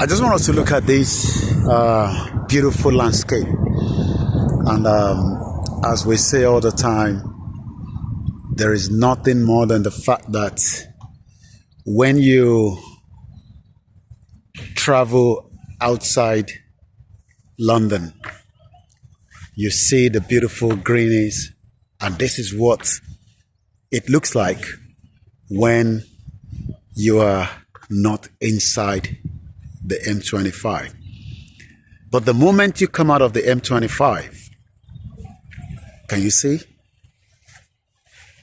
I just want us to look at this beautiful landscape. And as we say all the time, there is nothing more than the fact that when you travel outside London, you see the beautiful greenies, and this is what it looks like when you are not inside the M25. But the moment you come out of the M25, can you see?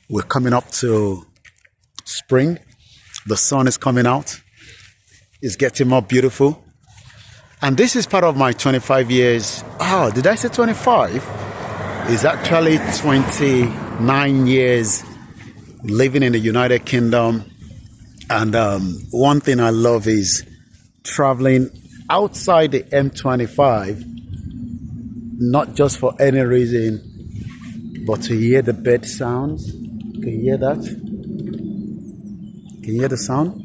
We're coming up to spring. The sun is coming out. It's getting more beautiful. And this is part of my 25 years. Oh, did I say 25? It's actually 29 years living in the United Kingdom. And one thing I love is traveling outside the M25, not just for any reason, but to hear the bird sounds. Can you hear that? Can you hear the sound?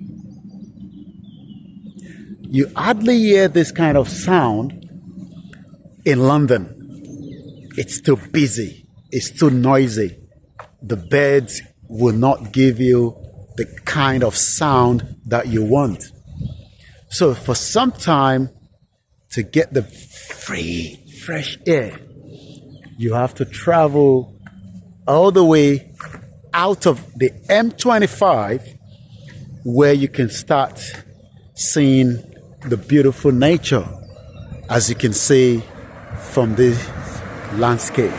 You hardly hear this kind of sound in London. It's too busy. It's too noisy. The birds will not give you the kind of sound that you want. So for some time to get the free, fresh air, you have to travel all the way out of the M25, where you can start seeing the beautiful nature, as you can see from this landscape.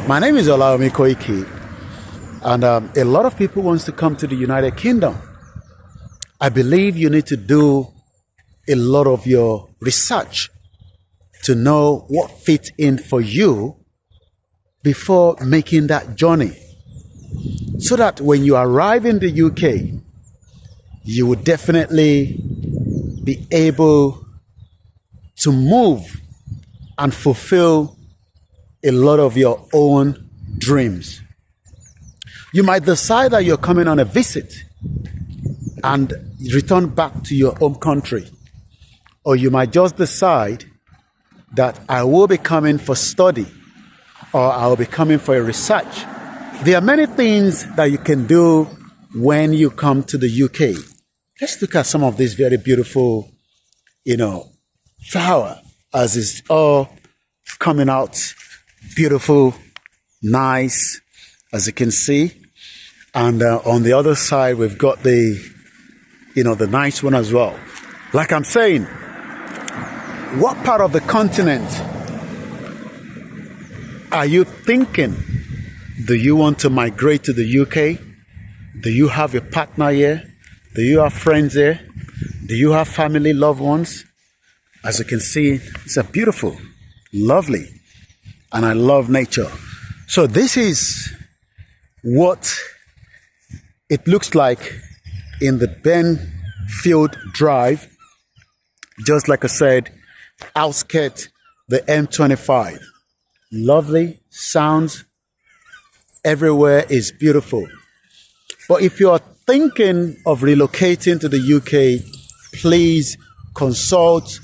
My name is Olaomi Koiki, and a lot of people want to come to the United Kingdom. I believe you need to do a lot of your research to know what fits in for you before making that journey, so that when you arrive in the UK, you will definitely be able to move and fulfill a lot of your own dreams. You might decide that you're coming on a visit and return back to your home country. Or you might just decide that I will be coming for study, or I will be coming for a research. There are many things that you can do when you come to the UK. Let's look at some of these very beautiful, flower, as it's all coming out beautiful, nice, as you can see. And on the other side, we've got the nice one as well. Like I'm saying, what part of the continent are you thinking? Do you want to migrate to the UK? Do you have a partner here? Do you have friends here? Do you have family, loved ones? As you can see, it's a beautiful, lovely, and I love nature. So this is what it looks like in the Benfield Drive, just like I said, outskirts the M25. Lovely sounds everywhere is beautiful. But if you are thinking of relocating to the UK, please consult,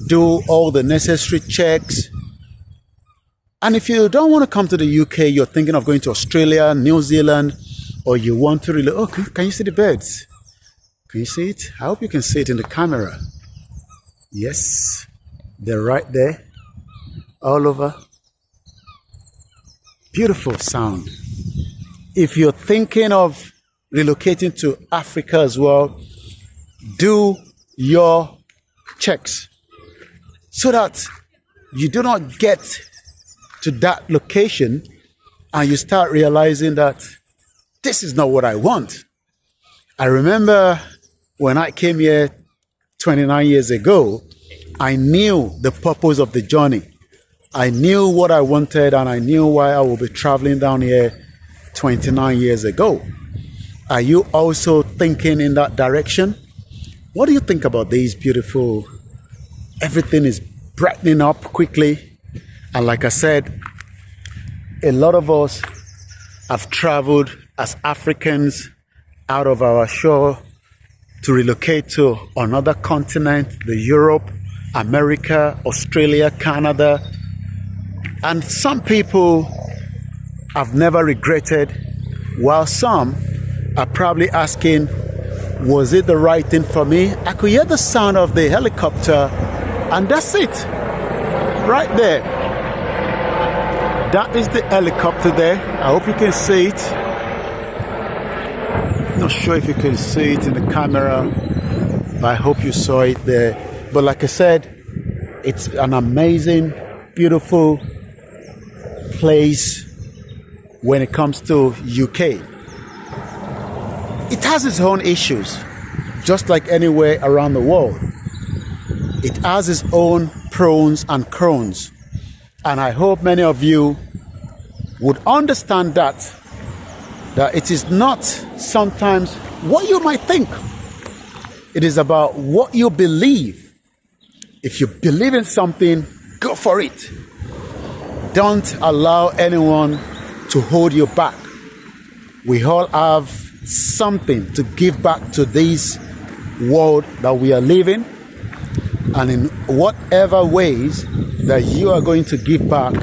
do all the necessary checks. And if you don't want to come to the UK, you're thinking of going to Australia, New Zealand, or you want to relocate. Oh, can you see the birds? Can you see it? I hope you can see it in the camera. Yes, they're right there, all over. Beautiful sound. If you're thinking of relocating to Africa as well, do your checks so that you do not get to that location and you start realizing that this is not what I want. I remember when I came here 29 years ago, I knew the purpose of the journey. I knew what I wanted, and I knew why I would be traveling down here 29 years ago. Are you also thinking in that direction? What do you think about these beautiful? Everything is brightening up quickly. And like I said, a lot of us have traveled as Africans out of our shore to relocate to another continent, the Europe, America, Australia, Canada. And some people have never regretted, while some are probably asking, was it the right thing for me? I could hear the sound of the helicopter, and that's it, right there. That is the helicopter there. I hope you can see it. Not sure if you can see it in the camera, but I hope you saw it there. But like I said, it's an amazing, beautiful place when it comes to UK. It has its own issues, just like anywhere around the world. It has its own pros and cons. And I hope many of you would understand that it is not sometimes what you might think. It is about what you believe. If you believe in something, go for it. Don't allow anyone to hold you back. We all have something to give back to this world that we are living, and in whatever ways that you are going to give back,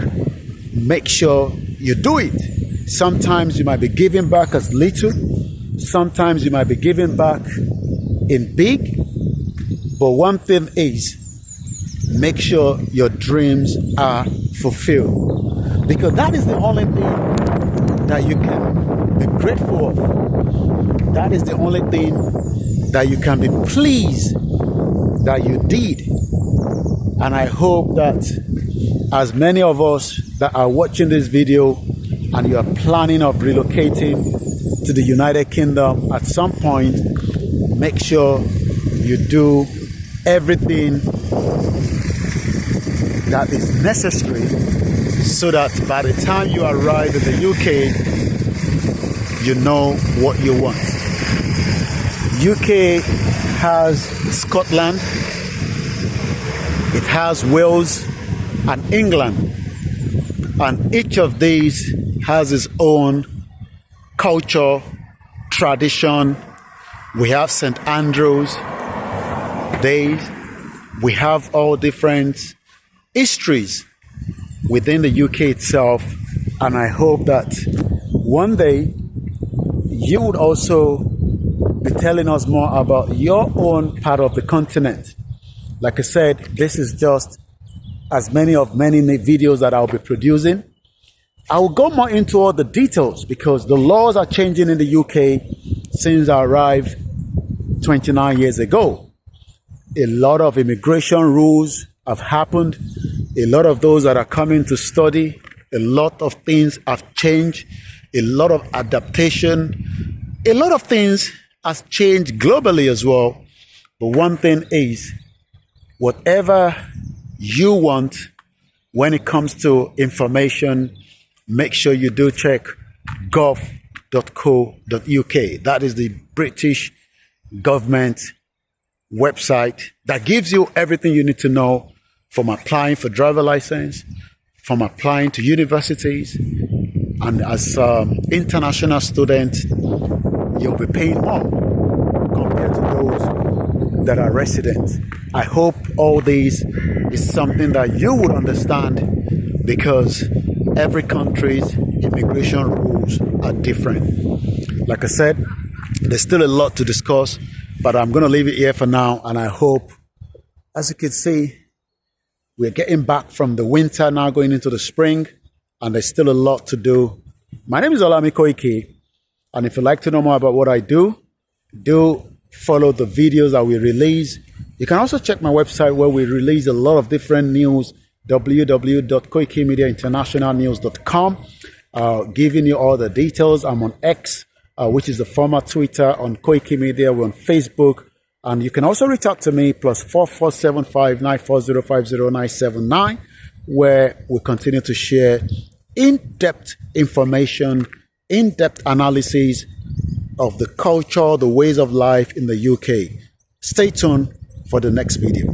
make sure you do it. Sometimes you might be giving back as little, sometimes you might be giving back in big, but one thing is, make sure your dreams are fulfilled, because that is the only thing that you can be grateful of. That is the only thing that you can be pleased that you did. And I hope that as many of us that are watching this video and you are planning of relocating to the United Kingdom at some point, make sure you do everything that is necessary so that by the time you arrive in the UK, you know what you want. UK has Scotland, it has Wales and England, and each of these has its own culture, tradition. We have St. Andrew's Day. We have all different histories within the UK itself, and I hope that one day you would also be telling us more about your own part of the continent. Like I said, this is just as many videos that I'll be producing. I will go more into all the details because the laws are changing in the UK since I arrived 29 years ago. A lot of immigration rules have happened. A lot of those that are coming to study, a lot of things have changed, a lot of adaptation, a lot of things has changed globally as well. But one thing is, whatever you want when it comes to information, make sure you do check gov.co.uk. That is the British government website that gives you everything you need to know, from applying for driver license, from applying to universities, and as international student, you'll be paying more compared to those that are residents. I hope all this is something that you would understand, because every country's immigration rules are different. Like I said, there's still a lot to discuss, but I'm going to leave it here for now. And I hope, as you can see, we're getting back from the winter now, going into the spring, and there's still a lot to do. My name is Olami Koiki, and if you'd like to know more about what I do follow the videos that we release. You can also check my website where we release a lot of different news, www.koikimediainternationalnews.com, giving you all the details. I'm on X, which is the former Twitter, on Koiki Media. We're on Facebook. And you can also reach out to me, +4475 940 where we continue to share in-depth information, in-depth analysis of the culture, the ways of life in the UK. Stay tuned for the next video.